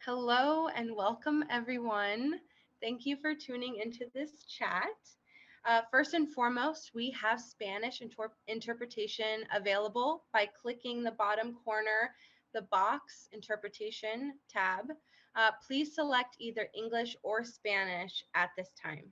Hello and welcome, everyone. Thank you for tuning into this chat. First and foremost, we have Spanish interpretation available by clicking the bottom corner, the box interpretation tab. Please select either English or Spanish at this time.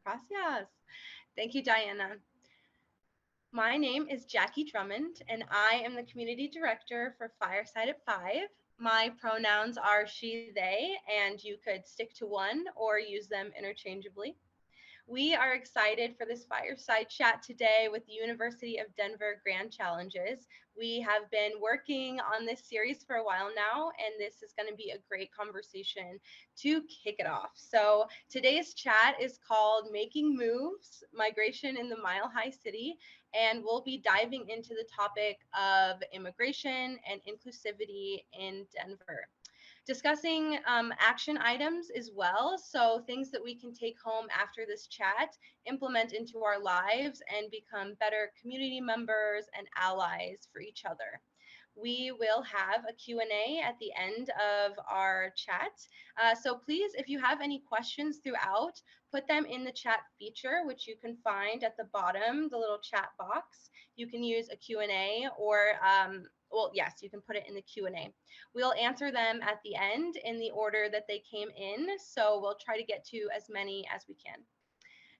Gracias. Thank you, Diana. My name is Jackie Drummond, and I am the Community Director for Fireside at 5. My pronouns are she, they, and you could stick to one or use them interchangeably. We are excited for this fireside chat today with the University of Denver Grand Challenges. We have been working on this series for a while now, and this is going to be a great conversation to kick it off. So today's chat is called Making Moves, Migration in the Mile High City, and we'll be diving into the topic of immigration and inclusivity in Denver. Discussing action items as well. So things that we can take home after this chat, implement into our lives, and become better community members and allies for each other. We will have a Q&A at the end of our chat. So please, if you have any questions throughout, put them in the chat feature, which you can find at the bottom, the little chat box. You can use a Q&A or well, yes, you can put it in the Q&A. We'll answer them at the end in the order that they came in, so we'll try to get to as many as we can.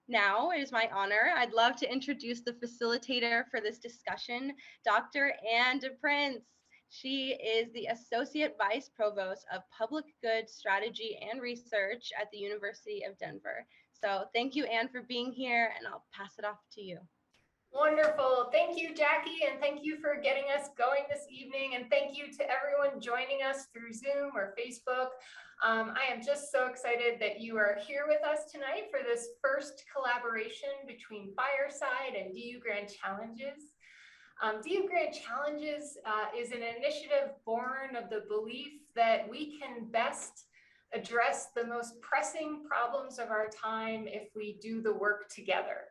Now, it is my honor. I'd love to introduce the facilitator for this discussion, Dr. Anne DePrince. She is the Associate Vice Provost of Public Good Strategy and Research at the University of Denver. So thank you, Anne, for being here, and I'll pass it off to you. Wonderful. Thank you, Jackie, and thank you for getting us going this evening. And thank you to everyone joining us through Zoom or Facebook. I am just so excited that you are here with us tonight for this first collaboration between Fireside and DU Grand Challenges. DU Grand Challenges is an initiative born of the belief that we can best address the most pressing problems of our time if we do the work together.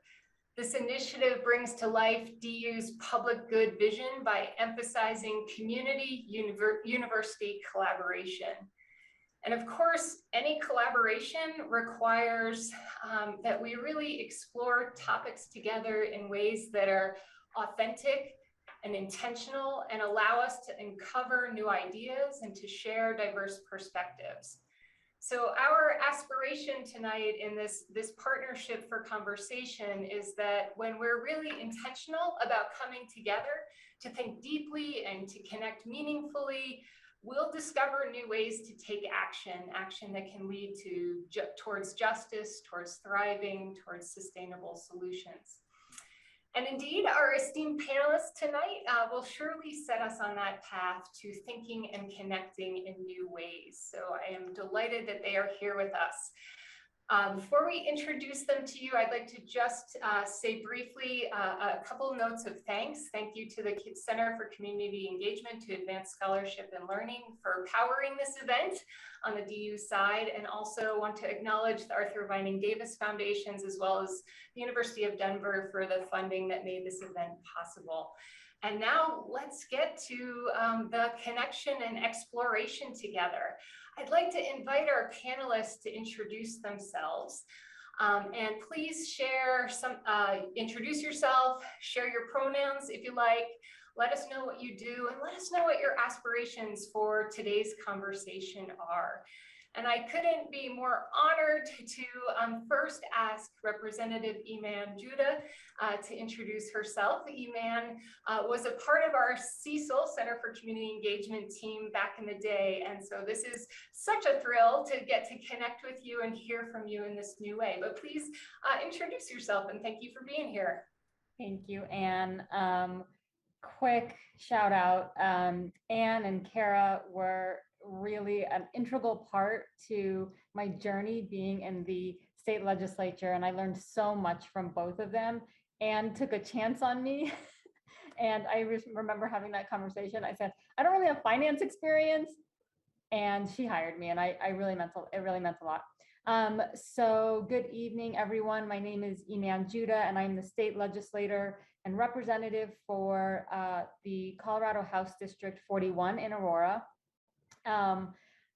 This initiative brings to life DU's public good vision by emphasizing community university collaboration. And of course, any collaboration requires that we really explore topics together in ways that are authentic and intentional and allow us to uncover new ideas and to share diverse perspectives. So our aspiration tonight in this partnership for conversation is that when we're really intentional about coming together to think deeply and to connect meaningfully, we'll discover new ways to take action that can lead towards justice, towards thriving, towards sustainable solutions. And indeed, our esteemed panelists tonight will surely set us on that path to thinking and connecting in new ways. So I am delighted that they are here with us. Before we introduce them to you, I'd like to just say briefly a couple notes of thanks. Thank you to the Center for Community Engagement to Advance Scholarship and Learning for powering this event on the DU side, and also want to acknowledge the Arthur Vining Davis Foundations as well as the University of Denver for the funding that made this event possible. And now let's get to the connection and exploration together. I'd like to invite our panelists to introduce themselves. And please introduce yourself, share your pronouns if you like, let us know what you do, and let us know what your aspirations for today's conversation are. And I couldn't be more honored to first ask Representative Iman Judah to introduce herself. Iman was a part of our CECL, Center for Community Engagement team back in the day. And so this is such a thrill to get to connect with you and hear from you in this new way. But please introduce yourself, and thank you for being here. Thank you, Anne. Quick shout out. Anne and Kara were really an integral part to my journey being in the state legislature, and I learned so much from both of them. And took a chance on me. And I remember having that conversation. I said, I don't really have finance experience. And she hired me, and it really meant a lot. So good evening, everyone. My name is Iman Judah, and I'm the state legislator and representative for the Colorado House District 41 in Aurora.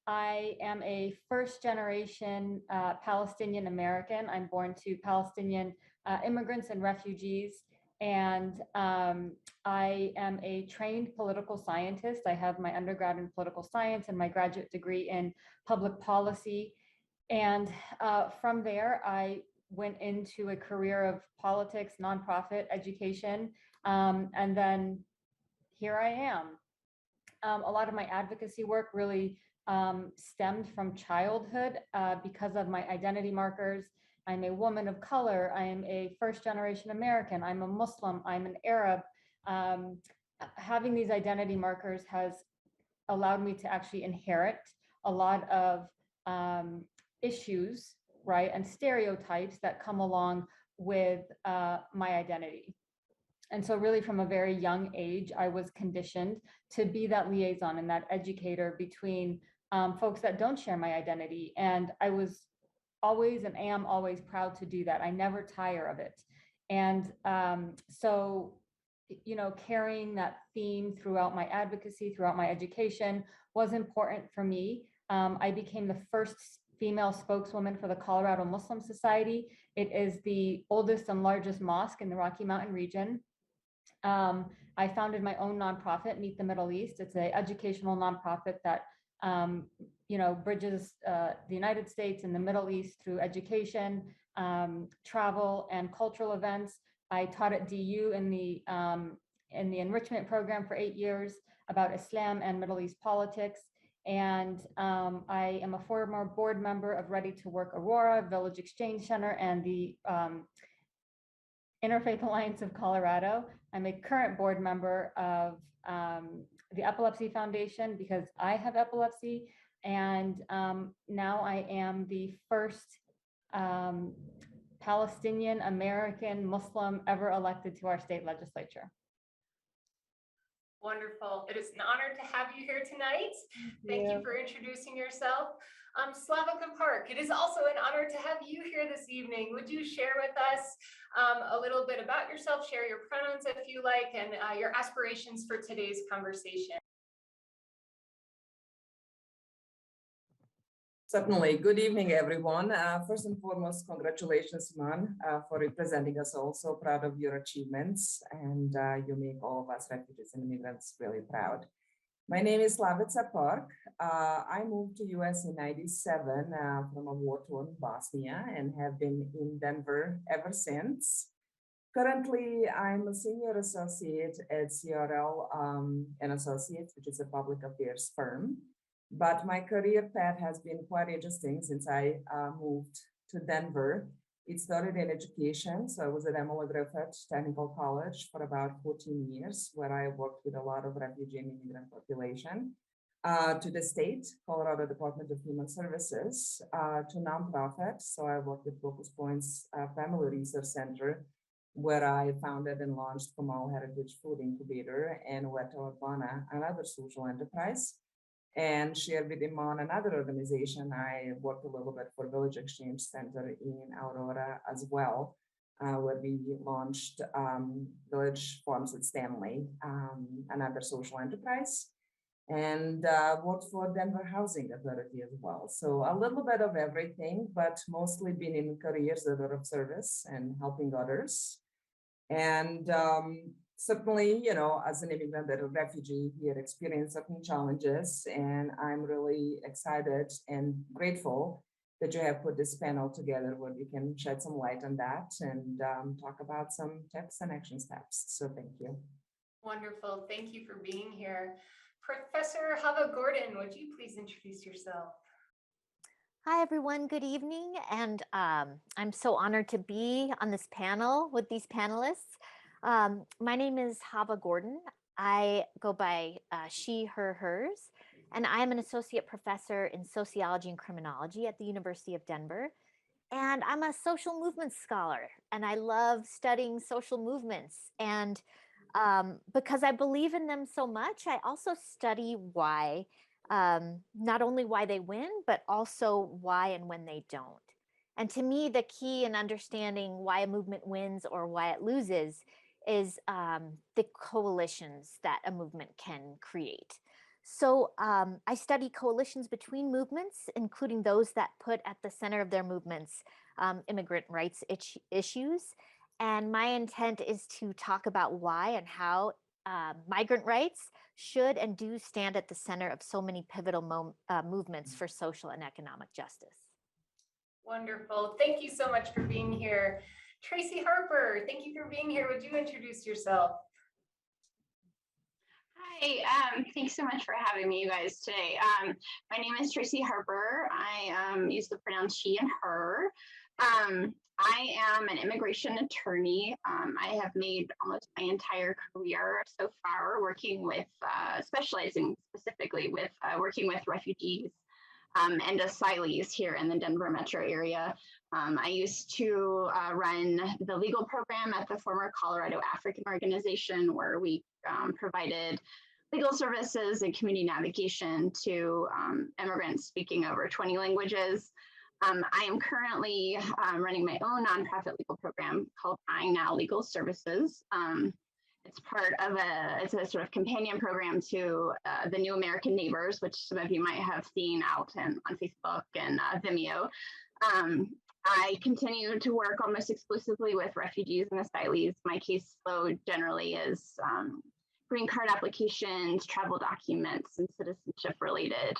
I am a first generation Palestinian American. I'm born to Palestinian immigrants and refugees. And I am a trained political scientist. I have my undergrad in political science and my graduate degree in public policy. And from there, I went into a career of politics, nonprofit, education, and then here I am. A lot of my advocacy work really stemmed from childhood because of my identity markers. I'm a woman of color. I am a first generation American. I'm a Muslim. I'm an Arab. Having these identity markers has allowed me to actually inherit a lot of issues, right, and stereotypes that come along with my identity. And so really from a very young age, I was conditioned to be that liaison and that educator between folks that don't share my identity. And I was always and am always proud to do that. I never tire of it. And so, you know, carrying that theme throughout my advocacy, throughout my education was important for me. I became the first female spokeswoman for the Colorado Muslim Society. It is the oldest and largest mosque in the Rocky Mountain region. I founded my own nonprofit, Meet the Middle East. It's an educational nonprofit that you know, bridges the United States and the Middle East through education, travel, and cultural events. I taught at DU in the enrichment program for 8 years about Islam and Middle East politics. And I am a former board member of Ready to Work Aurora, Village Exchange Center, and the Interfaith Alliance of Colorado. I'm a current board member of the Epilepsy Foundation because I have epilepsy. And now I am the first Palestinian American Muslim ever elected to our state legislature. Wonderful. It is an honor to have you here tonight. Thank you for introducing yourself. Slavika Park, it is also an honor to have you here this evening. Would you share with us a little bit about yourself, share your pronouns if you like, and your aspirations for today's conversation? Certainly. Good evening, everyone. First and foremost, congratulations, Iman, for representing us all. So proud of your achievements, and you make all of us refugees and immigrants really proud. My name is Slavica Park. I moved to US in '97 from a war-torn Bosnia and have been in Denver ever since. Currently, I'm a senior associate at CRL and Associates, which is a public affairs firm. But my career path has been quite interesting since I moved to Denver. It started in education. So I was at Emily Griffith Technical College for about 14 years, where I worked with a lot of refugee and immigrant population, to the state, Colorado Department of Human Services, to nonprofits. So I worked with Focus Points Family Research Center, where I founded and launched Kamal Heritage Food Incubator, and Weta Urbana, another social enterprise. And shared with Iman another organization. I worked a little bit for Village Exchange Center in Aurora as well, where we launched Village Farms at Stanley, another social enterprise, and worked for Denver Housing Authority as well. So a little bit of everything, but mostly been in careers that are of service and helping others. And certainly, you know, as an immigrant and a refugee, we had experienced certain challenges, and I'm really excited and grateful that you have put this panel together where we can shed some light on that and talk about some tips and action steps. So thank you. Wonderful. Thank you for being here. Professor Hava Gordon, would you please introduce yourself? Hi, everyone. Good evening. And I'm so honored to be on this panel with these panelists. My name is Hava Gordon. I go by she, her, hers, and I'm an associate professor in sociology and criminology at the University of Denver. And I'm a social movement scholar, and I love studying social movements. And because I believe in them so much, I also study why, not only why they win, but also why and when they don't. And to me, the key in understanding why a movement wins or why it loses is the coalitions that a movement can create. So I study coalitions between movements, including those that put at the center of their movements immigrant rights issues. And my intent is to talk about why and how migrant rights should and do stand at the center of so many pivotal movements for social and economic justice. Wonderful. Thank you so much for being here. Tracy Harper, thank you for being here. Would you introduce yourself? Hi, thanks so much for having me, you guys, today. My name is Tracy Harper. I use the pronouns she and her. I am an immigration attorney. I have made almost my entire career so far working with, specializing specifically with working with refugees and asylees here in the Denver metro area. I used to run the legal program at the former Colorado African Organization, where we provided legal services and community navigation to immigrants speaking over 20 languages. I am currently running my own nonprofit legal program called I Now Legal Services. It's part of it's a sort of companion program to the New American Neighbors, which some of you might have seen out on Facebook and Vimeo. I continue to work almost exclusively with refugees and asylees. My caseload generally is green card applications, travel documents, and citizenship related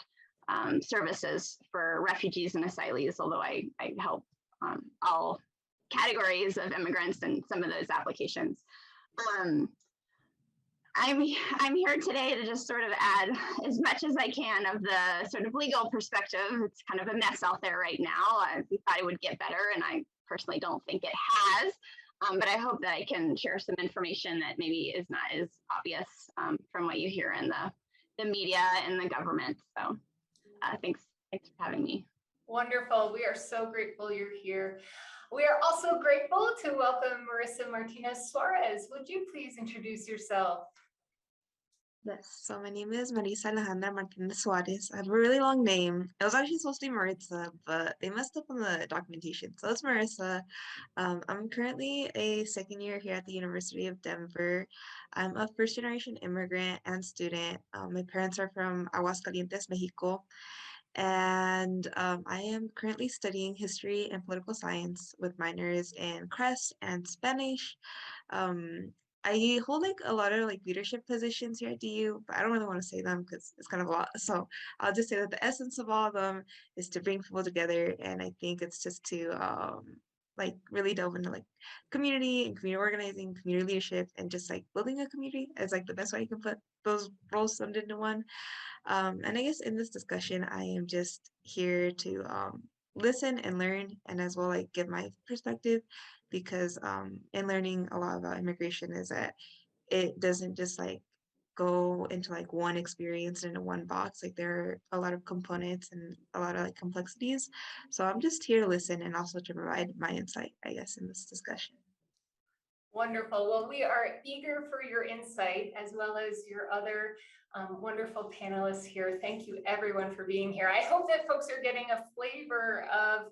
services for refugees and asylees, although I help all categories of immigrants in some of those applications. I'm here today to just sort of add as much as I can of the sort of legal perspective. It's kind of a mess out there right now. We thought it would get better, and I personally don't think it has. But I hope that I can share some information that maybe is not as obvious from what you hear in the media and the government. So thanks for having me. Wonderful. We are so grateful you're here. We are also grateful to welcome Marissa Martinez Suarez. Would you please introduce yourself? Yes, so my name is Marissa Martinez Suarez. I have a really long name. It was actually supposed to be Marissa, but they messed up on the documentation. So it's Marissa. I'm currently a second year here at the University of Denver. I'm a first generation immigrant and student. My parents are from Aguascalientes, Mexico. And I am currently studying history and political science with minors in CRES and Spanish. I hold like a lot of like leadership positions here at DU, but I don't really want to say them because it's kind of a lot. So I'll just say that the essence of all of them is to bring people together, and I think it's just to like really delve into like community and community organizing, community leadership, and just like building a community as like the best way you can put those roles summed into one. And I guess in this discussion, I am just here to listen and learn, and as well like give my perspective, because in learning a lot about immigration is that it doesn't just like go into like one experience into one box. Like there are a lot of components and a lot of like complexities. So I'm just here to listen and also to provide my insight, I guess, in this discussion. Wonderful. Well, we are eager for your insight as well as your other wonderful panelists here. Thank you everyone for being here. I hope that folks are getting a flavor of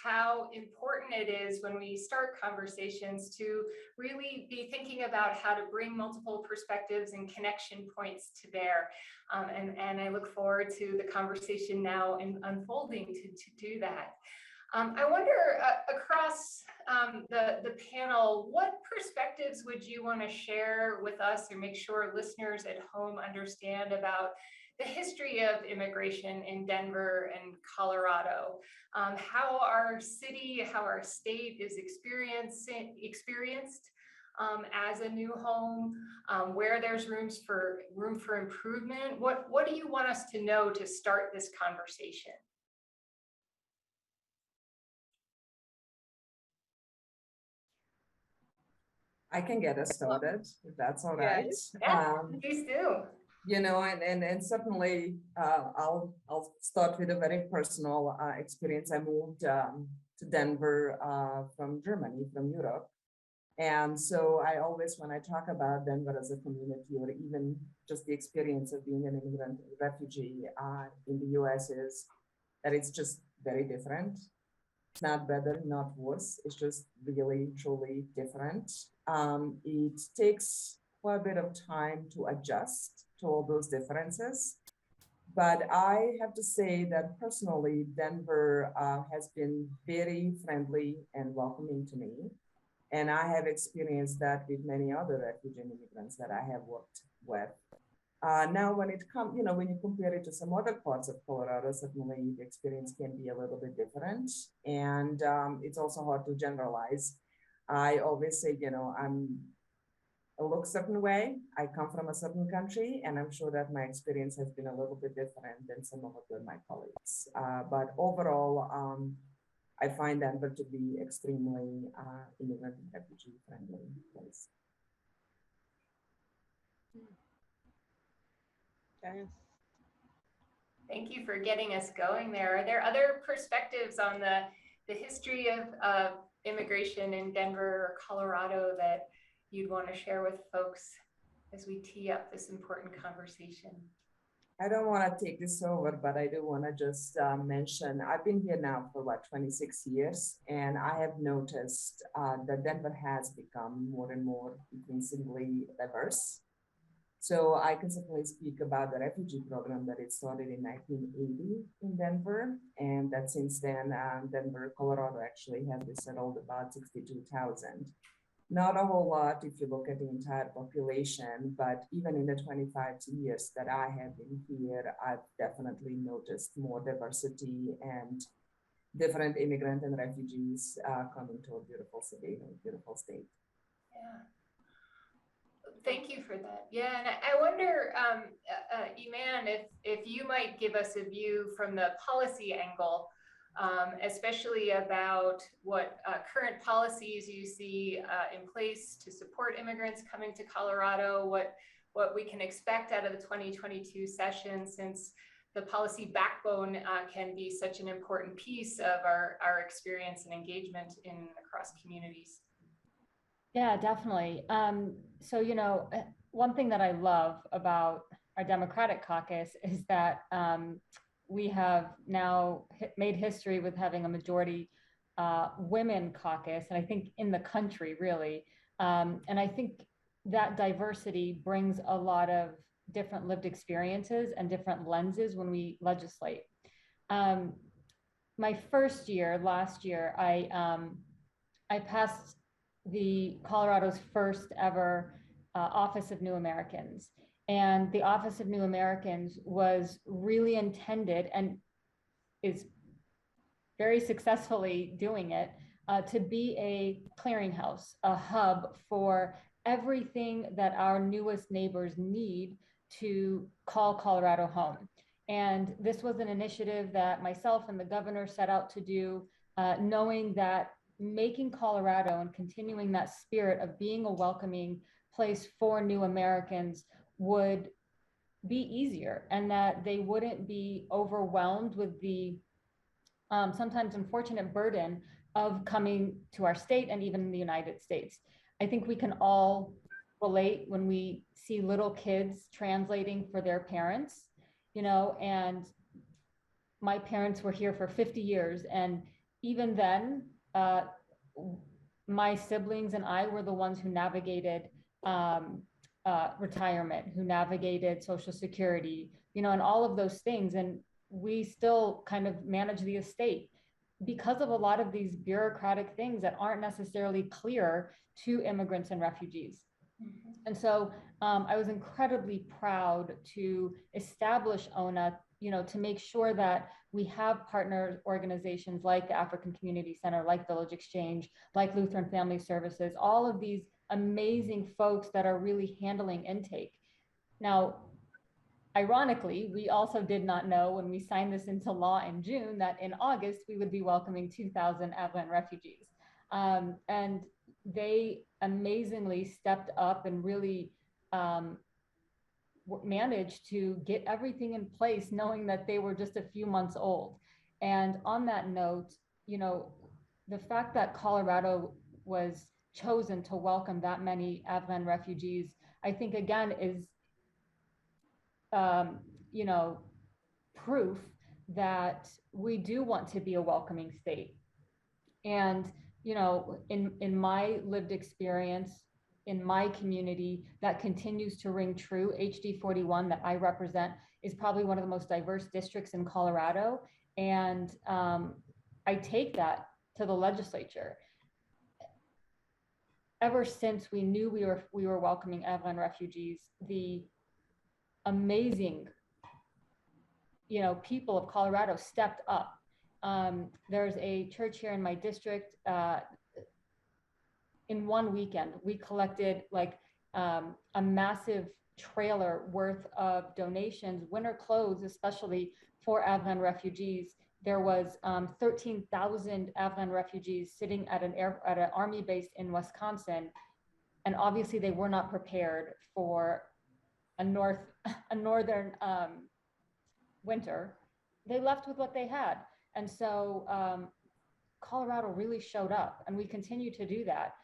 how important it is when we start conversations to really be thinking about how to bring multiple perspectives and connection points to bear. And I look forward to the conversation now and unfolding to do that. I wonder across the panel, what perspectives would you want to share with us or make sure listeners at home understand about the history of immigration in Denver and Colorado? How our city, how our state is experienced as a new home, where there's room for improvement. What do you want us to know to start this conversation? I can get us started, if that's all right. Yeah, please do. And certainly I'll start with a very personal experience. I moved to Denver from Germany, from Europe. And so I always, when I talk about Denver as a community, or even just the experience of being an immigrant refugee in the US, is that it's just very different. It's not better, not worse. It's just really, truly different. It takes quite a bit of time to adjust to all those differences. But I have to say that personally, Denver has been very friendly and welcoming to me. And I have experienced that with many other refugee immigrants that I have worked with. Now, when it comes, when you compare it to some other parts of Colorado, certainly the experience can be a little bit different. And it's also hard to generalize. I always say, I look a certain way, I come from a certain country, and I'm sure that my experience has been a little bit different than some of my colleagues. But overall, I find Denver to be extremely immigrant and refugee friendly place. Yes. Thank you for getting us going there. Are there other perspectives on the history of immigration in Denver or Colorado that you'd want to share with folks as we tee up this important conversation? I don't want to take this over, but I do want to just mention, I've been here now for 26 years, and I have noticed that Denver has become more and more increasingly diverse. So I can certainly speak about the refugee program that it started in 1980 in Denver, and that since then, Denver, Colorado actually has resettled about 62,000. Not a whole lot if you look at the entire population, but even in the 25 years that I have been here, I've definitely noticed more diversity and different immigrant and refugees coming to a beautiful city, a beautiful state. Yeah. Thank you for that. Yeah, and I wonder, Iman, if you might give us a view from the policy angle, especially about what current policies you see in place to support immigrants coming to Colorado, what we can expect out of the 2022 session, since the policy backbone can be such an important piece of our experience and engagement across communities. Yeah, definitely. So, one thing that I love about our Democratic caucus is that we have now made history with having a majority women caucus, and I think in the country, really. And I think that diversity brings a lot of different lived experiences and different lenses when we legislate. My first year, last year, I passed the Colorado's first ever Office of New Americans. And the Office of New Americans was really intended, and is very successfully doing it, to be a clearinghouse, a hub for everything that our newest neighbors need to call Colorado home. And this was an initiative that myself and the governor set out to do, knowing that making Colorado and continuing that spirit of being a welcoming place for new Americans would be easier, and that they wouldn't be overwhelmed with the sometimes unfortunate burden of coming to our state and even in the United States. I think we can all relate when we see little kids translating for their parents, and my parents were here for 50 years. And even then, my siblings and I were the ones who navigated retirement, who navigated Social Security, and all of those things. And we still kind of manage the estate because of a lot of these bureaucratic things that aren't necessarily clear to immigrants and refugees. Mm-hmm. And so I was incredibly proud to establish ONA, to make sure that we have partner organizations like the African Community Center, like Village Exchange, like Lutheran Family Services, all of these amazing folks that are really handling intake. Now, ironically, we also did not know when we signed this into law in June that in August we would be welcoming 2,000 Afghan refugees. And they amazingly stepped up and really managed to get everything in place, knowing that they were just a few months old. And on that note, you know, the fact that Colorado was chosen to welcome that many Afghan refugees, I think again is, you know, proof that we do want to be a welcoming state. And, you know, in my lived experience, in my community, that continues to ring true. HD 41 that I represent is probably one of the most diverse districts in Colorado. And I take that to the legislature. Ever since we knew we were welcoming Afghan refugees, the amazing, you know, people of Colorado stepped up. There's a church here in my district. In one weekend, we collected like a massive trailer worth of donations, winter clothes, especially for Afghan refugees. There was 13,000 Afghan refugees sitting at an army base in Wisconsin, and obviously they were not prepared for a northern winter. They left with what they had, and so Colorado really showed up, and we continue to do that.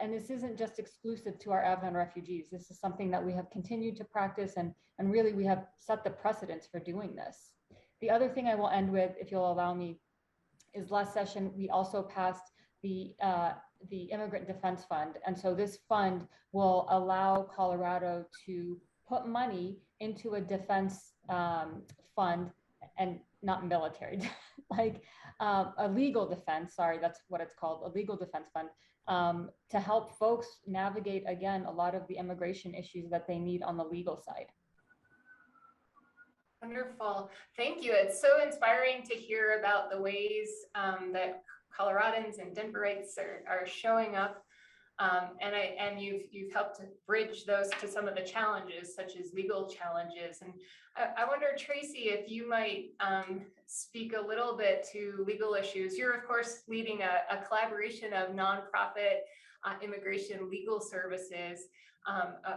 And this isn't just exclusive to our Afghan refugees. This is something that we have continued to practice, and really we have set the precedence for doing this. The other thing I will end with, if you'll allow me, is last session we also passed the Immigrant Defense Fund. And so this fund will allow Colorado to put money into a defense fund, and not military, like a legal defense, sorry, that's what it's called, a legal defense fund, to help folks navigate, again, a lot of the immigration issues that they need on the legal side. Wonderful. Thank you. It's so inspiring to hear about the ways that Coloradans and Denverites are showing up. And you've helped to bridge those to some of the challenges, such as legal challenges. And I wonder, Tracy, if you might speak a little bit to legal issues. You're, of course, leading a collaboration of nonprofit immigration legal services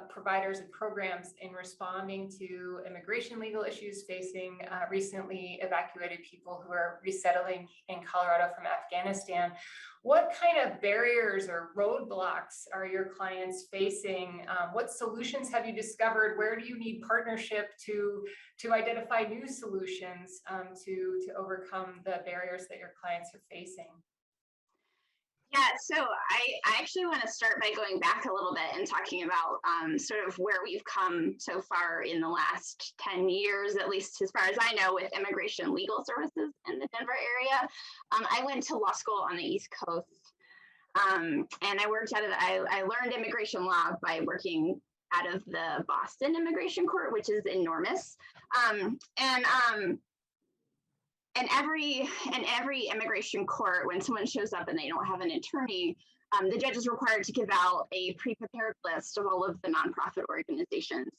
providers and programs in responding to immigration legal issues facing recently evacuated people who are resettling in Colorado from Afghanistan. What kind of barriers or roadblocks are your clients facing? What solutions have you discovered? Where do you need partnership to identify new solutions to overcome the barriers that your clients are facing? Yeah, so I actually want to start by going back a little bit and talking about sort of where we've come so far in the last 10 years, at least as far as I know, with immigration legal services in the Denver area. I went to law school on the East Coast, and I worked out of I learned immigration law by working out of the Boston Immigration Court, which is enormous. And every immigration court, when someone shows up and they don't have an attorney, the judge is required to give out a pre-prepared list of all of the nonprofit organizations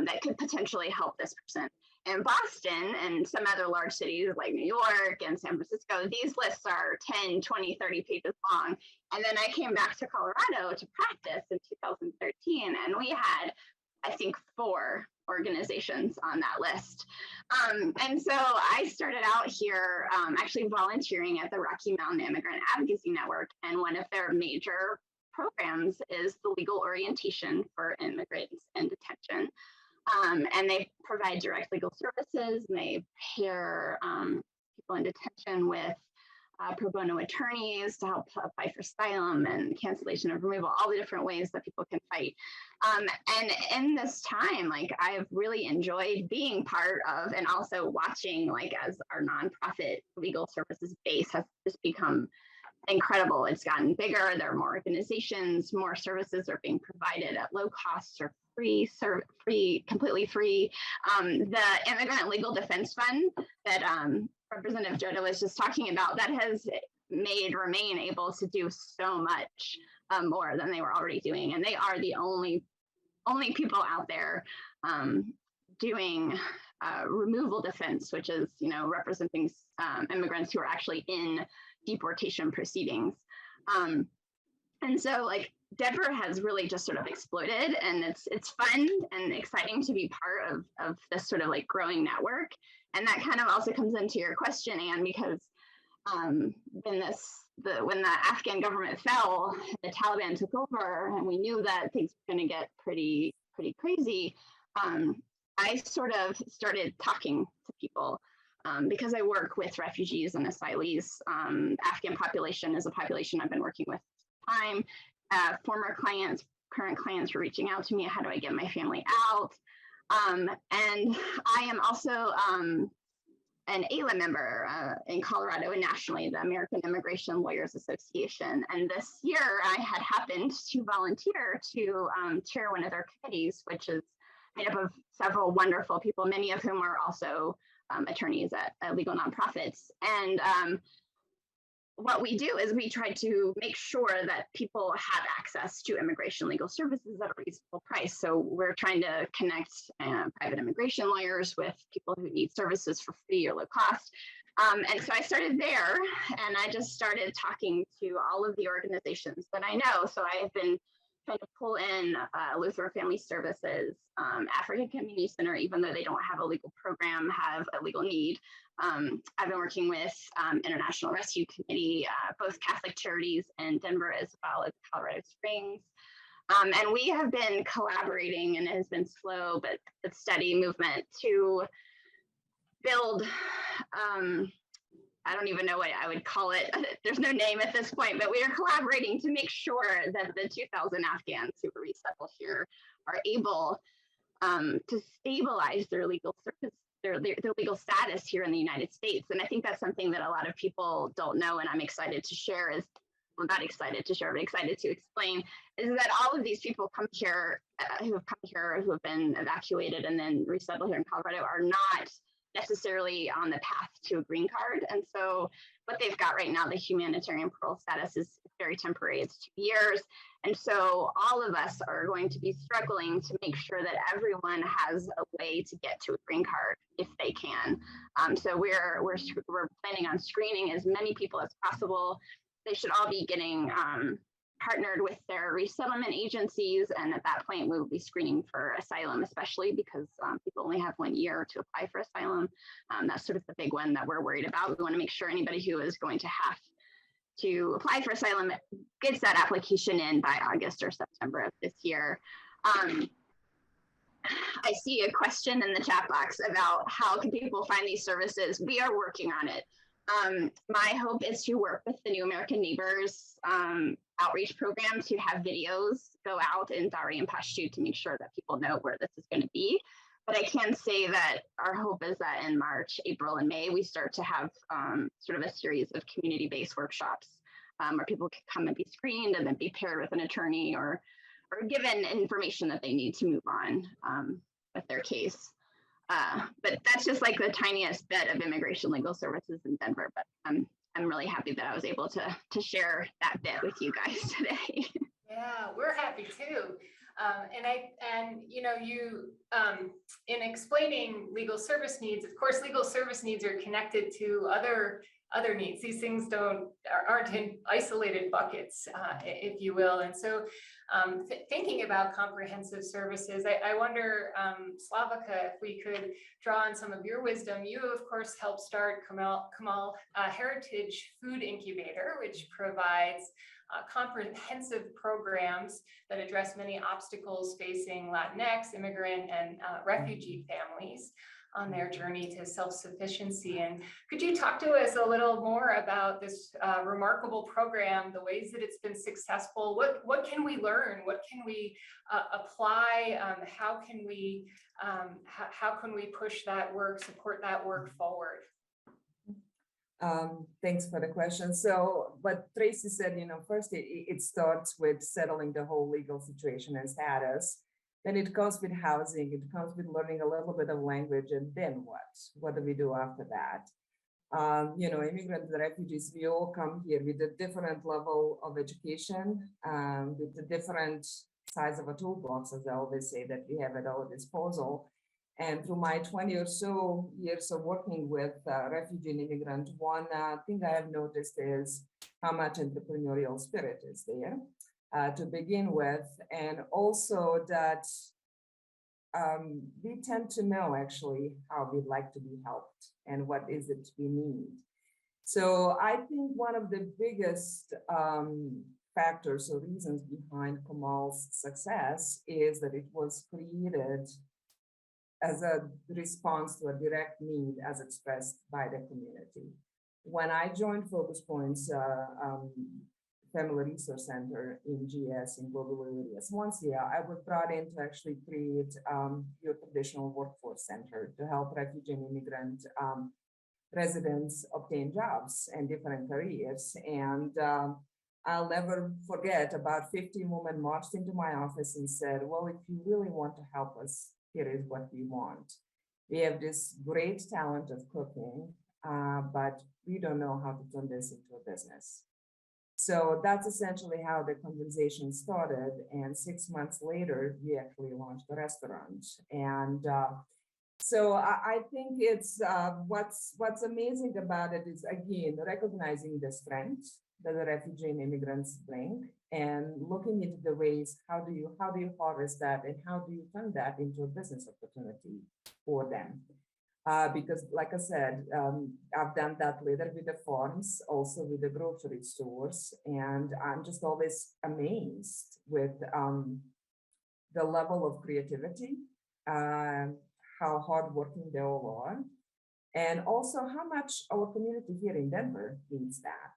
that could potentially help this person. In Boston and some other large cities like New York and San Francisco, these lists are 10, 20, 30 pages long. And then I came back to Colorado to practice in 2013, and we had, I think, 4 organizations on that list. And so I started out here actually volunteering at the Rocky Mountain Immigrant Advocacy Network, and one of their major programs is the legal orientation for immigrants in detention. And they provide direct legal services, and they pair people in detention with pro bono attorneys to help apply for asylum and cancellation of removal, all the different ways that people can fight. And in this time, like, I've really enjoyed being part of, and also watching, like, as our nonprofit legal services base has just become incredible. It's gotten bigger. There are more organizations, more services are being provided at low cost or completely free. The Immigrant Legal Defense Fund that Representative Joda was just talking about, that has made Remain able to do so much more than they were already doing. And they are the only people out there doing removal defense, which is, you know, representing immigrants who are actually in deportation proceedings. And so, like, Denver has really just sort of exploded, and it's fun and exciting to be part of this sort of like growing network. And that kind of also comes into your question, Anne, because when the Afghan government fell, the Taliban took over, and we knew that things were going to get pretty crazy. I sort of started talking to people because I work with refugees and asylees. Afghan population is a population I've been working with for time. Former clients, current clients were reaching out to me. How do I get my family out? And I am also an AILA member in Colorado and nationally, the American Immigration Lawyers Association. And this year I had happened to volunteer to chair one of their committees, which is made up of several wonderful people, many of whom are also attorneys at legal nonprofits. And what we do is we try to make sure that people have access to immigration legal services at a reasonable price. So we're trying to connect private immigration lawyers with people who need services for free or low cost. And so I started there, and I just started talking to all of the organizations that I know. So I have been trying to pull in Lutheran Family Services, African Community Center, even though they don't have a legal program, have a legal need. I've been working with International Rescue Committee, both Catholic charities in Denver as well as Colorado Springs. And we have been collaborating, and it has been slow but steady movement to build, I don't even know what I would call it. There's no name at this point, but we are collaborating to make sure that the 2,000 Afghans who were resettled here are able to stabilize their legal service, their legal status here in the United States. And I think that's something that a lot of people don't know, and I'm excited to share is, well, not excited to share, but excited to explain, is that all of these people come here, who have come here, who have been evacuated and then resettled here in Colorado, are not necessarily on the path to a green card. And so what they've got right now, the humanitarian parole status, is very temporary. It's 2 years. And so all of us are going to be struggling to make sure that everyone has a way to get to a green card if they can. So we're planning on screening as many people as possible. They should all be getting partnered with their resettlement agencies. And at that point, we will be screening for asylum, especially because people only have 1 year to apply for asylum. That's sort of the big one that we're worried about. We want to make sure anybody who is going to have to apply for asylum gets that application in by August or September of this year. I see a question in the chat box about how can people find these services. We are working on it. My hope is to work with the New American Neighbors outreach program to have videos go out in Dari and Pashto to make sure that people know where this is going to be. But I can say that our hope is that in March, April, and May, we start to have sort of a series of community-based workshops where people can come and be screened and then be paired with an attorney or given information that they need to move on with their case. But that's just like the tiniest bit of immigration legal services in Denver. But I'm really happy that I was able to share that bit with you guys today. Yeah, we're happy too. And you know, in explaining legal service needs, of course, legal service needs are connected to other needs. These things aren't in isolated buckets, if you will. And so thinking about comprehensive services, I wonder, Slavika, if we could draw on some of your wisdom. You, of course, helped start Kamal Heritage Food Incubator, which provides comprehensive programs that address many obstacles facing Latinx, immigrant, and refugee families on their journey to self-sufficiency. And could you talk to us a little more about this remarkable program, the ways that it's been successful? What can we learn? What can we apply? How can we push that work, support that work forward? Thanks for the question. So what Tracy said, you know, first it starts with settling the whole legal situation and status. Then it comes with housing, it comes with learning a little bit of language, and then what? What do we do after that? You know, immigrants and refugees, we all come here with a different level of education, with a different size of a toolbox, as I always say, that we have at our disposal. And through my 20 or so years of working with refugee and immigrant, one thing I have noticed is how much entrepreneurial spirit is there. to begin with, and also that we tend to know actually how we'd like to be helped and what is it we need. So I think one of the biggest factors or reasons behind Kamal's success is that it was created as a response to a direct need as expressed by the community. When I joined Focus Point's Family Resource Center in GS in global areas, once a year, I was brought in to actually create your traditional workforce center to help refugee and immigrant residents obtain jobs and different careers. And I'll never forget, about 50 women marched into my office and said, well, if you really want to help us, here is what we want. We have this great talent of cooking, but we don't know how to turn this into a business. So that's essentially how the conversation started. And 6 months later, we actually launched a restaurant. And so I think it's what's amazing about it is, again, recognizing the strengths that the refugee and immigrants bring, and looking into the ways, how do you harvest that, and how do you turn that into a business opportunity for them? Because like I said, I've done that later with the farms, also with the grocery stores, and I'm just always amazed with the level of creativity, how hardworking they all are, and also how much our community here in Denver needs that.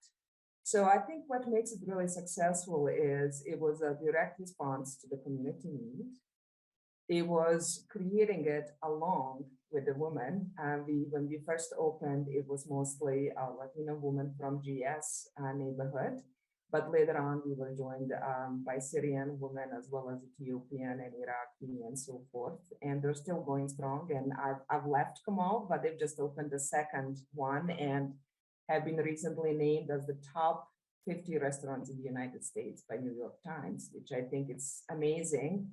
So I think what makes it really successful is it was a direct response to the community need. It was creating it along with the women. When we first opened, it was mostly a Latino woman from GS neighborhood, but later on we were joined by Syrian women as well as Ethiopian and Iraqi and so forth. And they're still going strong. And I've left Kamal, but they've just opened the second one and have been recently named as the top 50 restaurants in the United States by New York Times, which I think is amazing.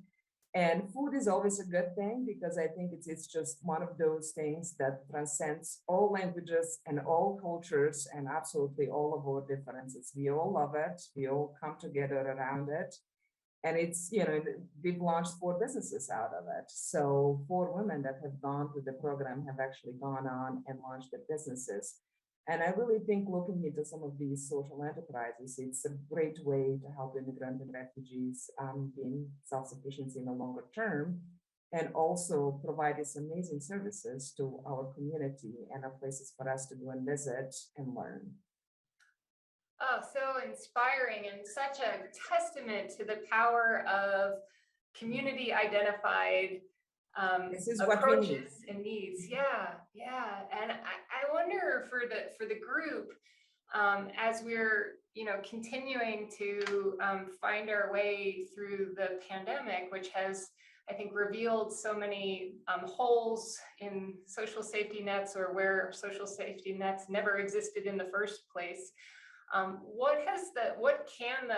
And food is always a good thing, because I think it's just one of those things that transcends all languages and all cultures and absolutely all of our differences. We all love it. We all come together around it. And it's, we've launched 4 businesses out of it. So 4 women that have gone through the program have actually gone on and launched their businesses. And I really think looking into some of these social enterprises, it's a great way to help immigrants and refugees gain self-sufficiency in the longer term, and also provide these amazing services to our community and places for us to go and visit and learn. Oh, so inspiring, and such a testament to the power of community identified This is what we need. approaches and needs. Yeah. And I wonder for the group, as we're continuing to find our way through the pandemic, which has, I think, revealed so many holes in social safety nets, or where social safety nets never existed in the first place. What can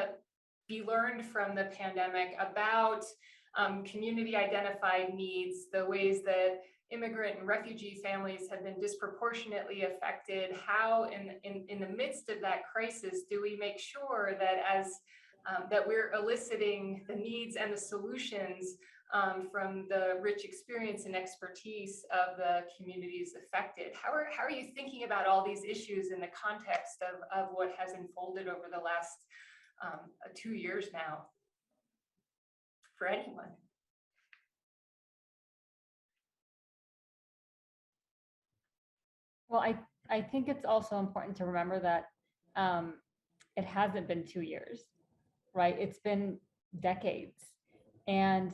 be learned from the pandemic about community identified needs, the ways that immigrant and refugee families have been disproportionately affected? How in the midst of that crisis do we make sure that that we're eliciting the needs and the solutions from the rich experience and expertise of the communities affected? How are you thinking about all these issues in the context of what has unfolded over the last 2 years now, for anyone? Well, I think it's also important to remember that it hasn't been 2 years, right? It's been decades. And,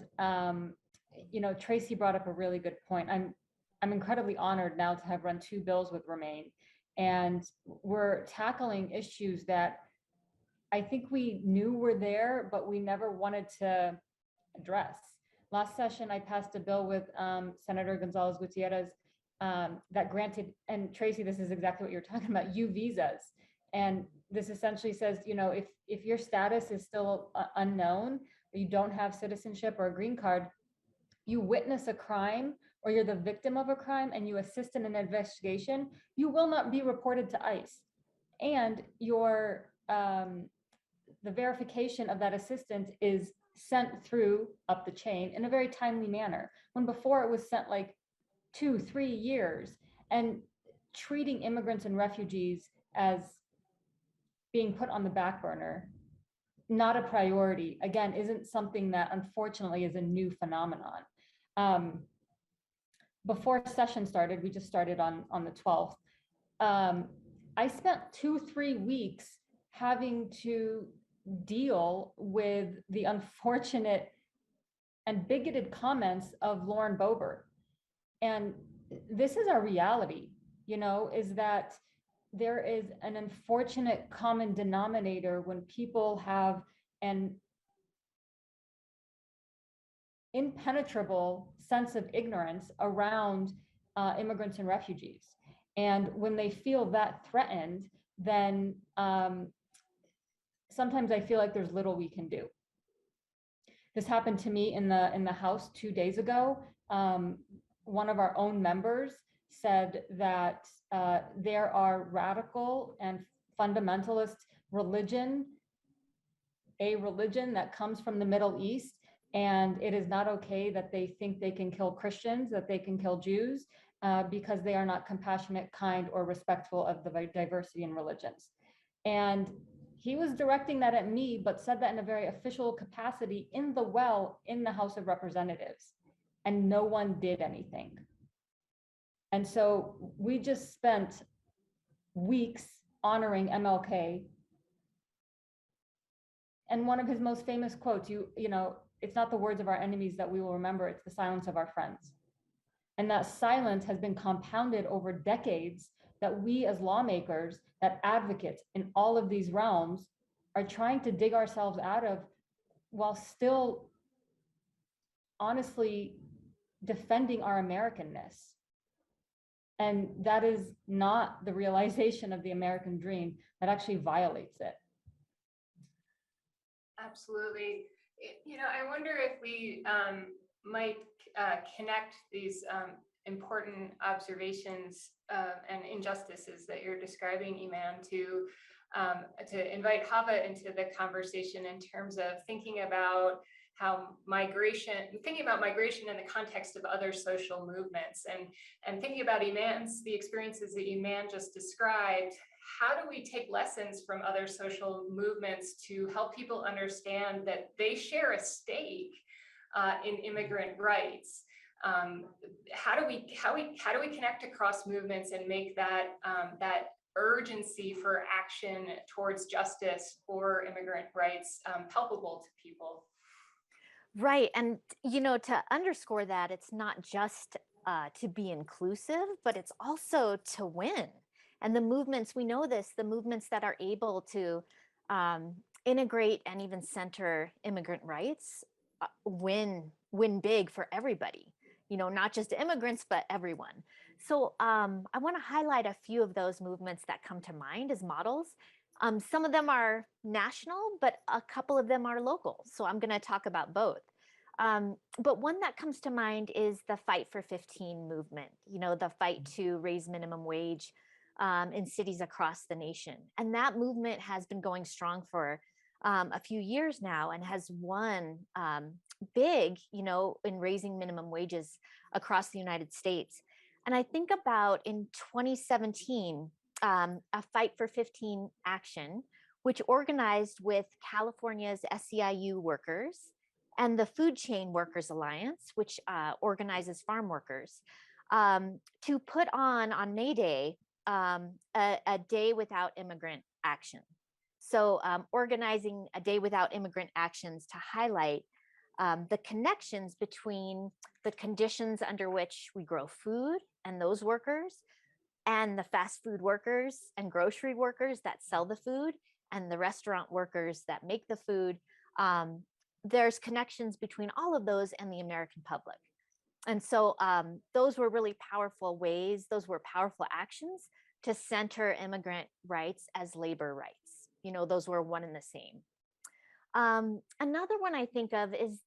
Tracy brought up a really good point. I'm incredibly honored now to have run 2 bills with Remain. And we're tackling issues that I think we knew were there, but we never wanted to address. Last session, I passed a bill with Senator Gonzalez Gutierrez that granted, and Tracy, this is exactly what you're talking about, U visas. And this essentially says, if your status is still unknown, or you don't have citizenship or a green card, you witness a crime or you're the victim of a crime and you assist in an investigation, you will not be reported to ICE. And your the verification of that assistance is sent through up the chain in a very timely manner, when before it was sent like 2-3 years. And treating immigrants and refugees as being put on the back burner, not a priority, again, isn't something that unfortunately is a new phenomenon. Before session started, we just started on the 12th. I spent 2-3 weeks having to deal with the unfortunate and bigoted comments of Lauren Boebert. And this is our reality, you know, is that there is an unfortunate common denominator when people have an impenetrable sense of ignorance around immigrants and refugees. And when they feel that threatened, then sometimes I feel like there's little we can do. This happened to me in the House 2 days ago. One of our own members said that there are radical and fundamentalist religion, a religion that comes from the Middle East, and it is not okay that they think they can kill Christians, that they can kill Jews, because they are not compassionate, kind, or respectful of the diversity in religions. And he was directing that at me, but said that in a very official capacity in the well in the House of Representatives, and no one did anything. And so we just spent weeks honoring MLK. And one of his most famous quotes, you know, it's not the words of our enemies that we will remember, it's the silence of our friends. And that silence has been compounded over decades, that we as lawmakers, that advocates in all of these realms are trying to dig ourselves out of, while still honestly defending our Americanness. And that is not the realization of the American dream. That actually violates it. Absolutely. You know, I wonder if we might connect these important observations and injustices that you're describing, Iman, to invite Hava into the conversation in terms of thinking about how thinking about migration in the context of other social movements, and thinking about the experiences that Iman just described. How do we take lessons from other social movements to help people understand that they share a stake in immigrant rights? How do we connect across movements and make that urgency for action towards justice for immigrant rights palpable to people? Right. And, you know, to underscore that, it's not just to be inclusive, but it's also to win. And the movements, we know this, the movements that are able to integrate and even center immigrant rights win big for everybody, you know, not just immigrants, but everyone. So I want to highlight a few of those movements that come to mind as models. Some of them are national, but a couple of them are local. So I'm going to talk about both. But one that comes to mind is the Fight for 15 movement, you know, the fight to raise minimum wage in cities across the nation. And that movement has been going strong for a few years now and has won big, you know, in raising minimum wages across the United States. And I think about in 2017, a Fight for 15 action, which organized with California's SEIU workers and the Food Chain Workers Alliance, which organizes farm workers, to put on May Day, a day without immigrant action. So organizing a day without immigrant actions to highlight the connections between the conditions under which we grow food and those workers, and the fast food workers and grocery workers that sell the food, and the restaurant workers that make the food. There's connections between all of those and the American public. And so those were really powerful ways, those were powerful actions to center immigrant rights as labor rights. You know, those were one and the same. Another one I think of is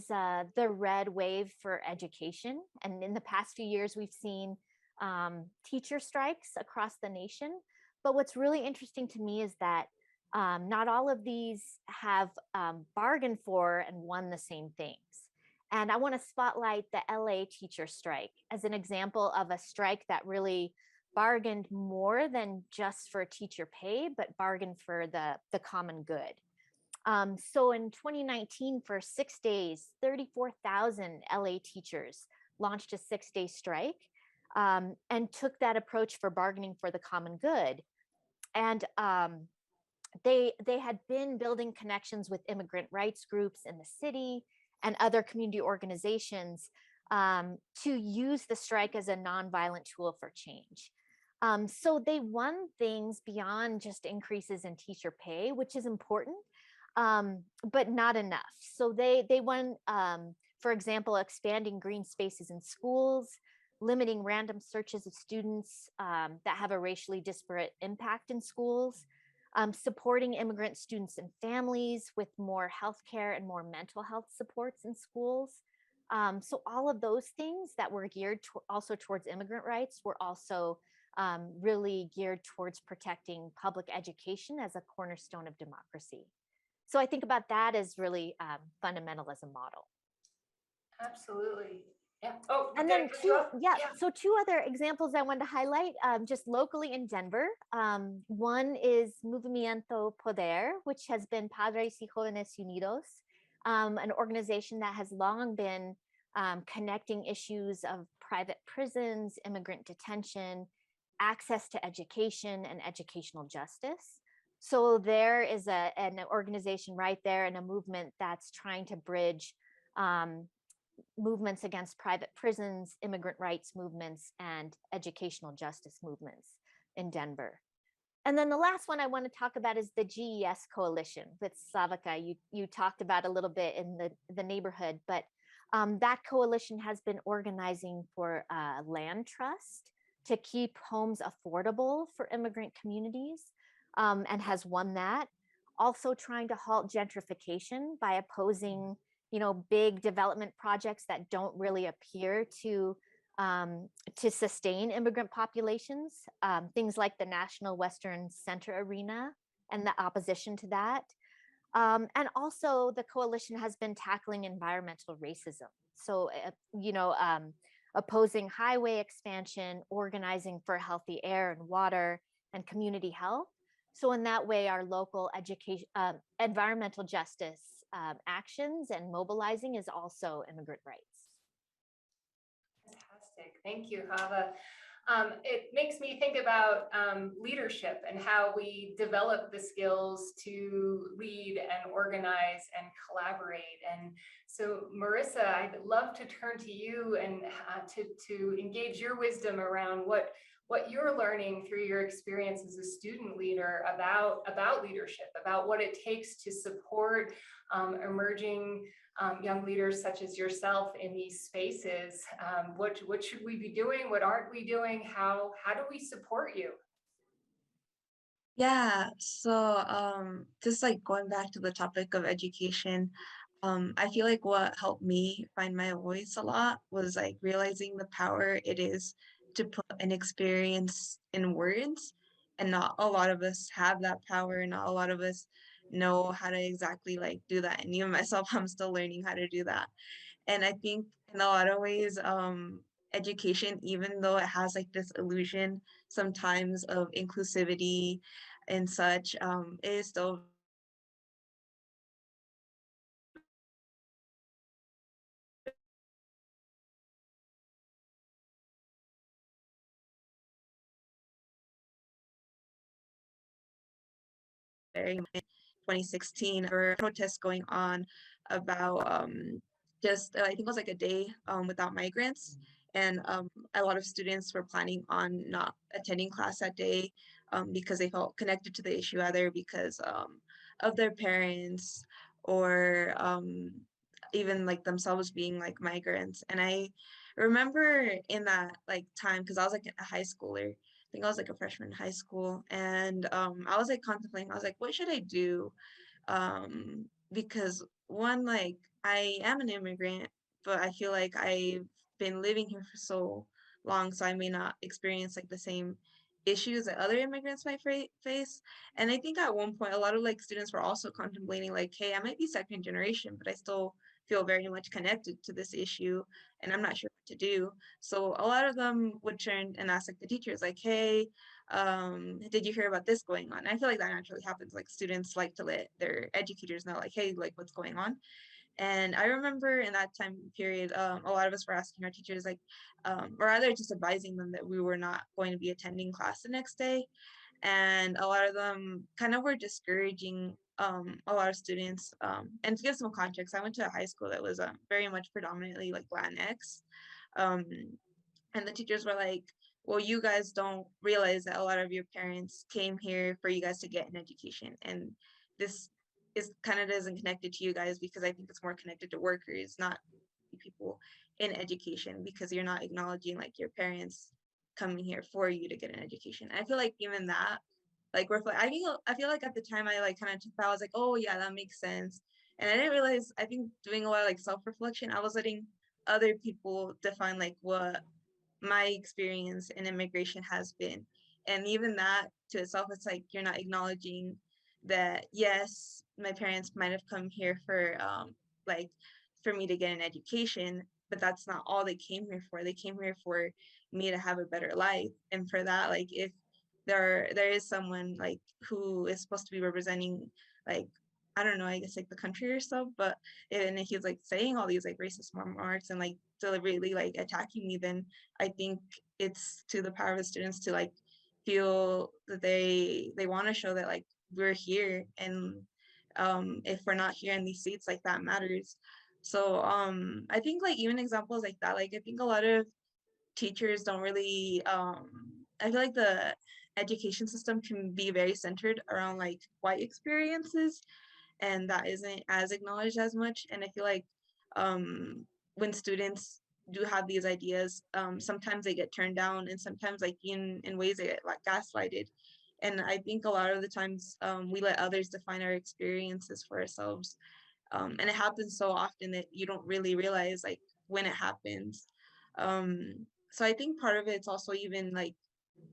the red wave for education. And in the past few years, we've seen teacher strikes across the nation. But what's really interesting to me is that Not all of these have bargained for and won the same things. And I want to spotlight the LA teacher strike as an example of a strike that really bargained more than just for teacher pay, but bargained for the common good. So in 2019, for 6 days, 34,000 LA teachers launched a 6-day strike and took that approach for bargaining for the common good. And they had been building connections with immigrant rights groups in the city and other community organizations to use the strike as a nonviolent tool for change. So they won things beyond just increases in teacher pay, which is important, but not enough. So they won, for example, expanding green spaces in schools, limiting random searches of students that have a racially disparate impact in schools, supporting immigrant students and families with more healthcare and more mental health supports in schools. So all of those things that were geared also towards immigrant rights were also really geared towards protecting public education as a cornerstone of democracy. So I think about that as really fundamental as a model. Absolutely. Yeah. Oh, And then so two other examples I wanted to highlight just locally in Denver. One is Movimiento Poder, which has been Padres y Jóvenes Unidos, an organization that has long been connecting issues of private prisons, immigrant detention, access to education, and educational justice. So there is an organization right there and a movement that's trying to bridge movements against private prisons, immigrant rights movements, and educational justice movements in Denver. And then the last one I want to talk about is the Ges Coalition with Slavika. You talked about a little bit in the neighborhood, but that coalition has been organizing for a land trust to keep homes affordable for immigrant communities and has won that. Also trying to halt gentrification by opposing big development projects that don't really appear to sustain immigrant populations, things like the National Western Center Arena and the opposition to that. And also the coalition has been tackling environmental racism. So, opposing highway expansion, organizing for healthy air and water and community health. So in that way, our local education, environmental justice actions and mobilizing is also immigrant rights. Fantastic. Thank you, Hava. It makes me think about leadership and how we develop the skills to lead and organize and collaborate. And so, Marissa, I'd love to turn to you and to engage your wisdom around what you're learning through your experience as a student leader about leadership, about what it takes to support emerging young leaders such as yourself in these spaces. What should we be doing? What aren't we doing? How do we support you? Yeah, so just like going back to the topic of education, I feel like what helped me find my voice a lot was like realizing the power it is to put an experience in words. And not a lot of us have that power, and not a lot of us know how to exactly like do that. And even myself, I'm still learning how to do that. And I think in a lot of ways, education, even though it has like this illusion sometimes of inclusivity and such, it is still very much. 2016, there were protests going on about just I think it was like a day without migrants, and a lot of students were planning on not attending class that day because they felt connected to the issue, either because of their parents or even like themselves being like migrants. And I remember in that like time, because I was like a high schooler, I think I was like a freshman in high school, and I was like contemplating. I was like, what should I do? Because one, like I am an immigrant, but I feel like I've been living here for so long, so I may not experience like the same issues that other immigrants might face. And I think at one point, a lot of like students were also contemplating like, hey, I might be second generation, but I still feel very much connected to this issue and I'm not sure what to do. So a lot of them would turn and ask like the teachers like, hey, did you hear about this going on? And I feel like that naturally happens. Like students like to let their educators know like, hey, like what's going on. And I remember in that time period, a lot of us were asking our teachers, like, or either just advising them that we were not going to be attending class the next day. And a lot of them kind of were discouraging a lot of students. And to give some context, I went to a high school that was very much predominantly like Latinx. Um, and the teachers were like, well, you guys don't realize that a lot of your parents came here for you guys to get an education. And this is kind of isn't connected to you guys because I think it's more connected to workers, not people in education, because you're not acknowledging like your parents coming here for you to get an education. I feel like even that, like I feel like at the time I like kind of took that, I was like, oh yeah, that makes sense. And I didn't realize, I think doing a lot of like self-reflection, I was letting other people define like what my experience in immigration has been. And even that to itself, it's like you're not acknowledging that, yes, my parents might have come here like for me to get an education, but that's not all they came here for. They came here for me to have a better life. And for that, like if there is someone like who is supposed to be representing like, I don't know, I guess like the country or so, but and he's like saying all these like racist remarks and like deliberately like attacking me, then I think it's to the power of the students to like feel that they want to show that like we're here, and if we're not here in these seats, like that matters. So I think like even examples like that, like I think a lot of teachers don't really I feel like the education system can be very centered around like white experiences, and that isn't as acknowledged as much. And I feel like when students do have these ideas, sometimes they get turned down, and sometimes like in ways they get like gaslighted. And I think a lot of the times we let others define our experiences for ourselves. And it happens so often that you don't really realize like when it happens. So I think part of it's also even like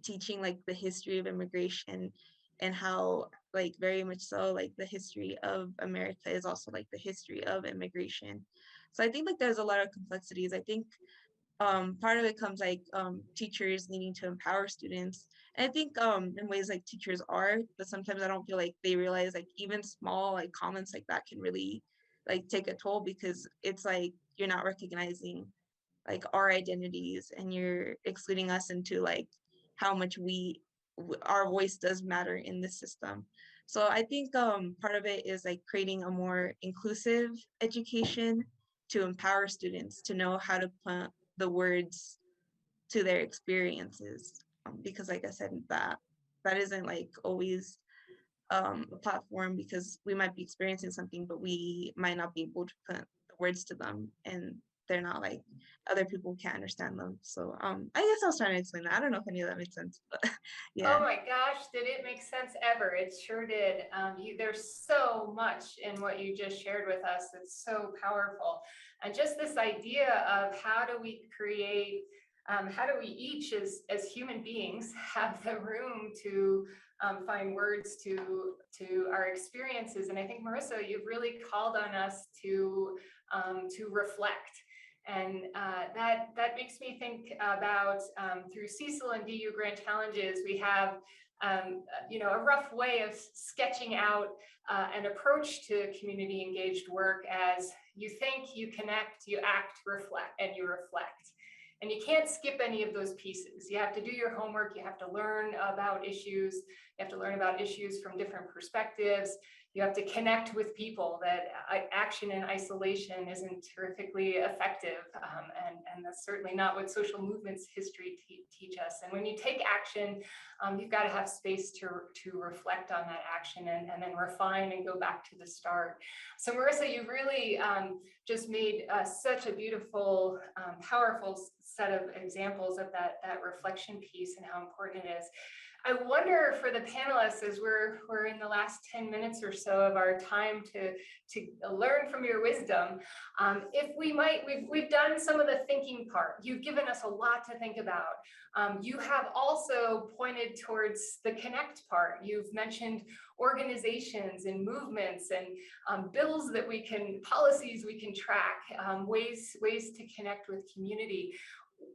teaching like the history of immigration, and how like very much so like the history of America is also like the history of immigration. So I think like there's a lot of complexities. I think part of it comes like teachers needing to empower students. And I think in ways like teachers are, but sometimes I don't feel like they realize like even small like comments like that can really like take a toll, because it's like you're not recognizing like our identities, and you're excluding us into like how much our voice does matter in this system. So I think part of it is like creating a more inclusive education to empower students to know how to put the words to their experiences, because like I said, that isn't like always a platform, because we might be experiencing something but we might not be able to put the words to them, and they're not like other people can't understand them. So I guess I was trying to explain that. I don't know if any of that makes sense, but yeah. Oh my gosh, did it make sense ever? It sure did. There's so much in what you just shared with us. It's so powerful. And just this idea of how do we create, how do we each as human beings have the room to find words to our experiences. And I think, Marissa, you've really called on us to reflect. And that makes me think about through Cecil and DU Grant Challenges, we have a rough way of sketching out an approach to community engaged work as you think, you connect, you act, reflect, and you reflect. And you can't skip any of those pieces. You have to do your homework. You have to learn about issues. You have to learn about issues from different perspectives. You have to connect with people. That action in isolation isn't terrifically effective. And that's certainly not what social movements history teach us. And when you take action, you've got to have space to reflect on that action and then refine and go back to the start. So Marissa, you really just made such a beautiful, powerful set of examples of that reflection piece and how important it is. I wonder for the panelists, as we're in the last 10 minutes or so of our time to learn from your wisdom, if we've done some of the thinking part. You've given us a lot to think about. You have also pointed towards the connect part. You've mentioned organizations and movements and bills that policies we can track, ways to connect with community.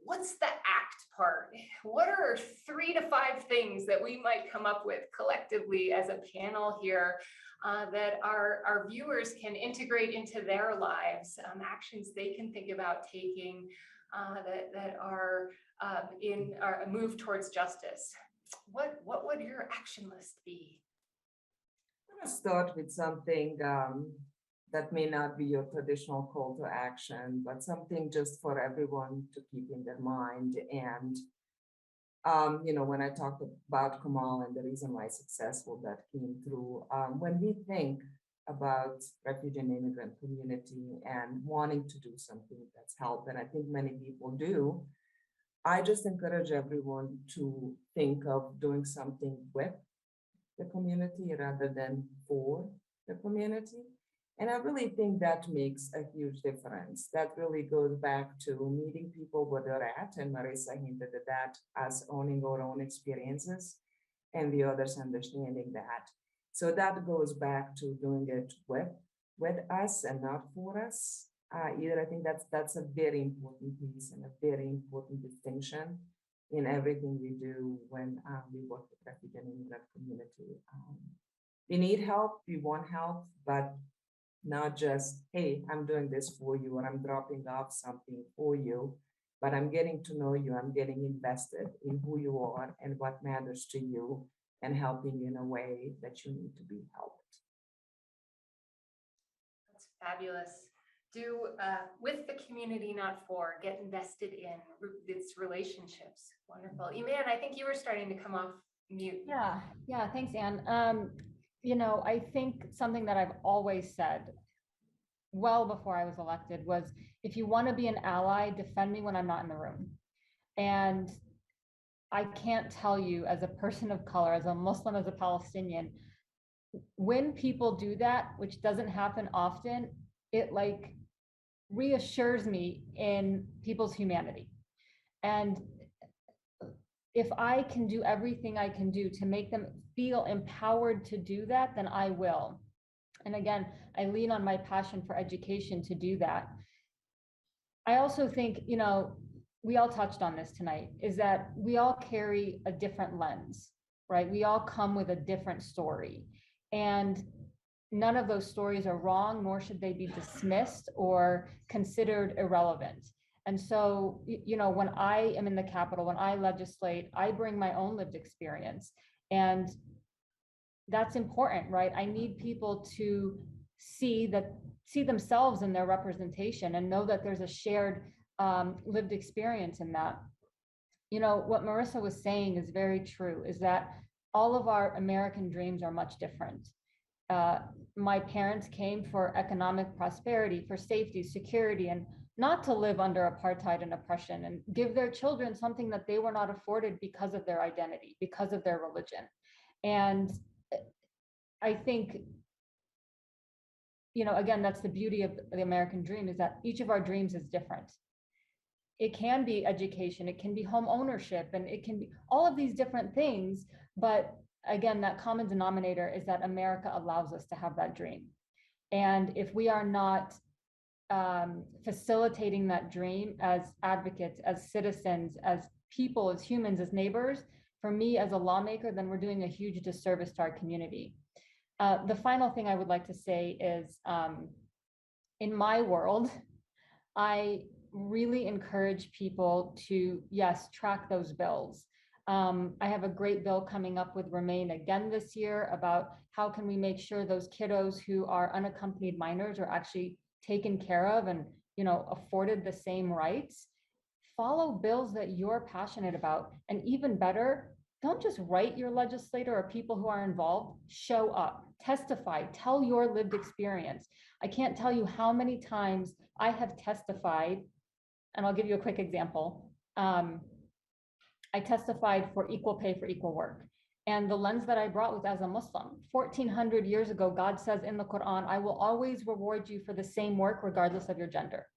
What's the act part? What are 3 to 5 things that we might come up with collectively as a panel here that our viewers can integrate into their lives, actions they can think about taking that are in a move towards justice? What would your action list be? I'm going to start with something that may not be your traditional call to action, but something just for everyone to keep in their mind. And, when I talked about Kamal and the reason why successful that came through, when we think about refugee and immigrant community and wanting to do something that's help, and I think many people do, I just encourage everyone to think of doing something with the community rather than for the community. And I really think that makes a huge difference. That really goes back to meeting people where they're at, and Marissa hinted at that, us owning our own experiences and the others understanding that. So that goes back to doing it with us and not for us. Either I think that's a very important piece and a very important distinction in everything we do when we work with refugee and immigrant community. We need help, we want help, but not just, hey, I'm doing this for you, or I'm dropping off something for you, but I'm getting to know you, I'm getting invested in who you are and what matters to you, and helping in a way that you need to be helped. That's fabulous. Do with the community, not for, get invested in its relationships. Wonderful. Iman, I think you were starting to come off mute. Yeah, thanks, Anne. I think something that I've always said well before I was elected was, if you want to be an ally, defend me when I'm not in the room. And I can't tell you, as a person of color, as a Muslim, as a Palestinian, when people do that, which doesn't happen often, it reassures me in people's humanity. And if I can do everything I can do to make them feel empowered to do that, then I will. And again, I lean on my passion for education to do that. I also think, we all touched on this tonight, is that we all carry a different lens, right? We all come with a different story. And none of those stories are wrong, nor should they be dismissed or considered irrelevant. And so, when I am in the Capitol, when I legislate, I bring my own lived experience. And that's important, right? I need people to see themselves in their representation and know that there's a shared lived experience in that. What Marissa was saying is very true, is that all of our American dreams are much different. My parents came for economic prosperity, for safety, security, and not to live under apartheid and oppression, and give their children something that they were not afforded because of their identity, because of their religion. And I think, again, that's the beauty of the American dream, is that each of our dreams is different. It can be education, it can be home ownership, and it can be all of these different things. But again, that common denominator is that America allows us to have that dream. And if we are not facilitating that dream as advocates, as citizens, as people, as humans, as neighbors, for me as a lawmaker, then we're doing a huge disservice to our community. The final thing I would like to say is, in my world, I really encourage people to, yes, track those bills. I have a great bill coming up with Remain again this year about how can we make sure those kiddos who are unaccompanied minors are actually taken care of and, afforded the same rights. Follow bills that you're passionate about, and even better, don't just write your legislator or people who are involved. Show up, testify, tell your lived experience. I can't tell you how many times I have testified, and I'll give you a quick example. I testified for equal pay for equal work. And the lens that I brought was as a Muslim. 1400 years ago, God says in the Quran, I will always reward you for the same work, regardless of your gender.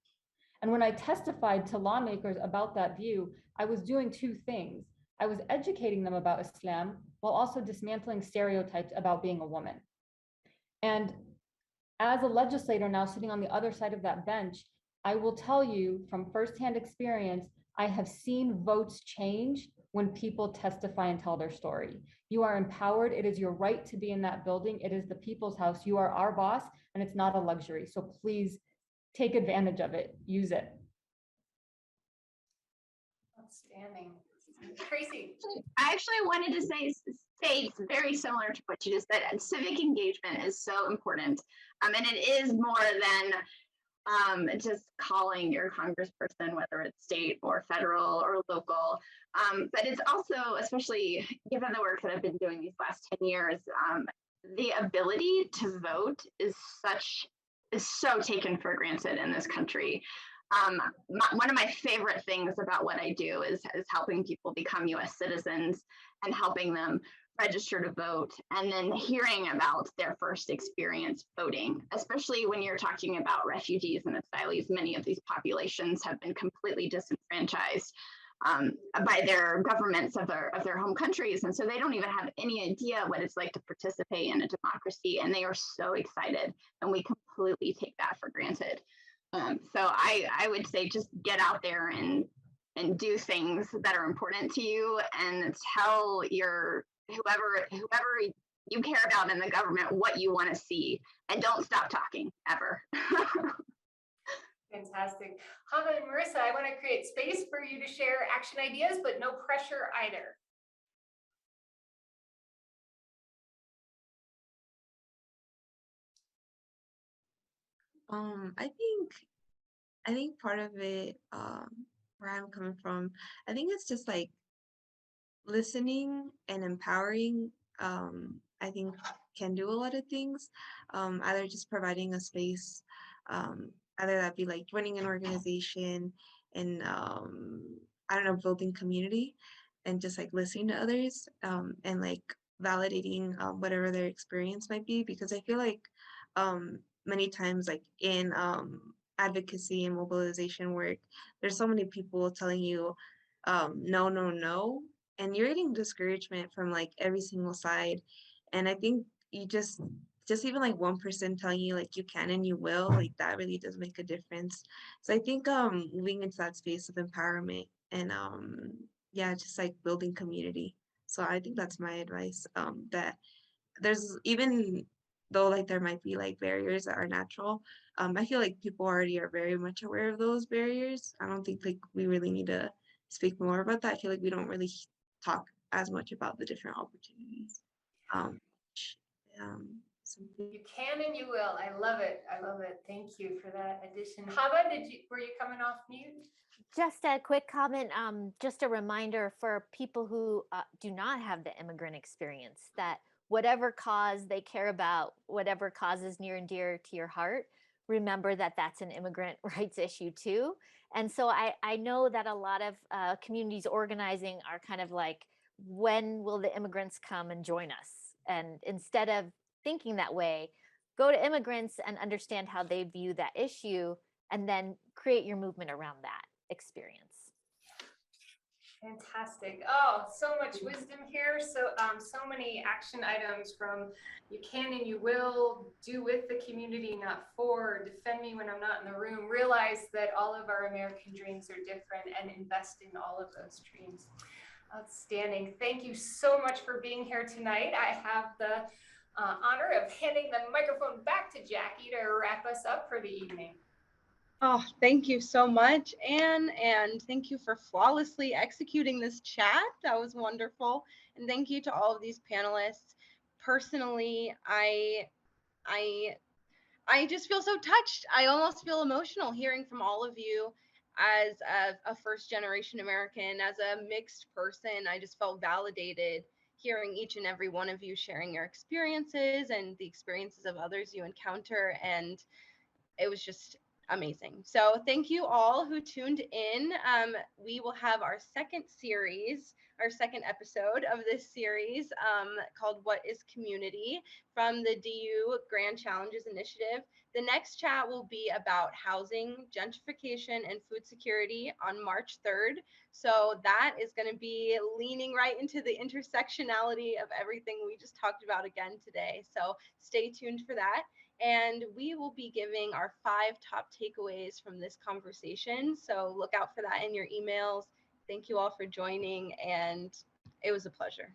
And when I testified to lawmakers about that view, I was doing two things. I was educating them about Islam while also dismantling stereotypes about being a woman. And as a legislator now sitting on the other side of that bench, I will tell you from firsthand experience, I have seen votes change when people testify and tell their story. You are empowered. It is your right to be in that building. It is the people's house. You are our boss, and it's not a luxury. So please take advantage of it. Use it. Outstanding. Tracy. I actually wanted to say it's very similar to what you just said. And civic engagement is so important. And it is more than just calling your congressperson, whether it's state or federal or local. But it's also, especially given the work that I've been doing these last 10 years, the ability to vote is so taken for granted in this country. One of my favorite things about what I do is helping people become US citizens and helping them register to vote, and then hearing about their first experience voting, especially when you're talking about refugees and asylees. Many of these populations have been completely disenfranchised by their governments of their home countries. And so they don't even have any idea what it's like to participate in a democracy. And they are so excited, and we completely take that for granted. So I would say just get out there and do things that are important to you, and tell your whoever you care about in the government what you want to see, and don't stop talking ever. Fantastic. Hava and Marissa, I want to create space for you to share action ideas, but no pressure either. I think part of it, where I'm coming from, I think it's just like listening and empowering. I think can do a lot of things. Either just providing a space, either that be like joining an organization and I don't know, building community, and just like listening to others, and like validating whatever their experience might be, because I feel like many times like in advocacy and mobilization work, there's so many people telling you no, no, no, and you're getting discouragement from like every single side. And I think you just even like one person telling you like you can and you will, like that really does make a difference. So I think moving into that space of empowerment and yeah, just like building community. So I think that's my advice, that there's, even though like there might be like barriers that are natural, I feel like people already are very much aware of those barriers. I don't think like we really need to speak more about that. I feel like we don't really talk as much about the different opportunities. Something. You can and you will. I love it. I love it. Thank you for that addition. Hava, were you coming off mute? Just a quick comment, just a reminder for people who do not have the immigrant experience, that whatever cause they care about, whatever cause is near and dear to your heart, remember that that's an immigrant rights issue too. And so I know that a lot of communities organizing are kind of like, when will the immigrants come and join us? And instead of thinking that way, go to immigrants and understand how they view that issue, and then create your movement around that experience. Fantastic. Oh, so much wisdom here. So many action items, from you can and you will, do with the community, not for, defend me when I'm not in the room, realize that all of our American dreams are different, and invest in all of those dreams. Outstanding. Thank you so much for being here tonight. I have the honor of handing the microphone back to Jackie to wrap us up for the evening. Oh, thank you so much, Anne, and thank you for flawlessly executing this chat. That was wonderful. And thank you to all of these panelists. Personally, I just feel so touched. I almost feel emotional hearing from all of you. As a first-generation American, as a mixed person, I just felt validated hearing each and every one of you sharing your experiences and the experiences of others you encounter. And it was just Amazing. So thank you all who tuned in. We will have our second episode of this series called What is Community from the DU Grand Challenges Initiative. The next chat will be about housing, gentrification, and food security on March 3rd. So that is going to be leaning right into the intersectionality of everything we just talked about again today. So stay tuned for that. And we will be giving our 5 top takeaways from this conversation. So look out for that in your emails. Thank you all for joining, and it was a pleasure.